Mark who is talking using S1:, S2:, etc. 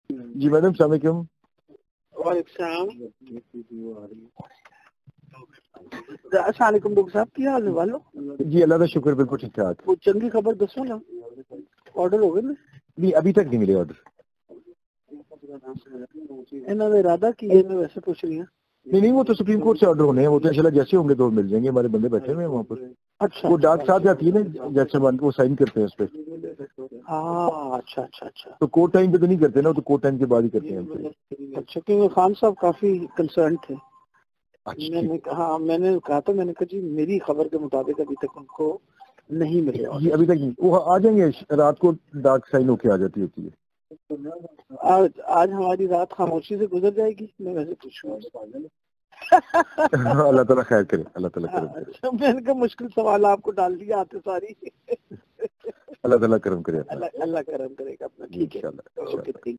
S1: जी madam, अस्सलाम वालेकुम।
S2: अस्सलामुअलैकुम डॉक्टर साहब, क्या हाल है वालो?
S1: जी अल्लाह का शुक्र, बिल्कुल ठीक ठाक।
S2: वो चंगी खबर दसो ना, ऑर्डर हो गए ना?
S1: नहीं अभी तक नहीं मिले ऑर्डर।
S2: इन्होंने इरादा की है, मैं वैसे पूछ रही हूँ।
S1: नहीं, वो तो सुप्रीम कोर्ट से ऑर्डर होने हैं, वो तो इंशाल्लाह जैसे होंगे तो मिल जाएंगे, हमारे बंदे बैठे हुए हैं वहाँ पर।
S2: अच्छा,
S1: वो डाक साहब जाती है ना, जज साहब वो साइन करते हैं उस पर।
S2: हाँ, अच्छा अच्छा अच्छा।
S1: तो कोर्ट टाइम पे तो नहीं करते ना, वो तो कोर्ट टाइम के बाद ही करते हैं हम।
S2: अच्छा, क्योंकि खान साहब काफी कंसर्न थे।
S1: अच्छा
S2: मैंने कहा मैंने कहा जी मेरी खबर के मुताबिक अभी तक उनको नहीं मिले
S1: जी अभी तक नहीं, वो आ जाएंगे रात को, डाक साइन होके आ जाती होती है।
S2: आज हमारी रात खामोशी से गुजर जाएगी, मैं वैसे पूछूंगा।
S1: अल्लाह ताला खैर करे, अल्लाह ताला करम करे।
S2: अच्छा, मैंने कहा मुश्किल सवाल आपको डाल दिया आते सारी।
S1: अल्लाह ताला करम करे।
S2: अल्लाह करम करेगा अपना, ठीक है,
S1: इंशाल्लाह।
S2: ओके।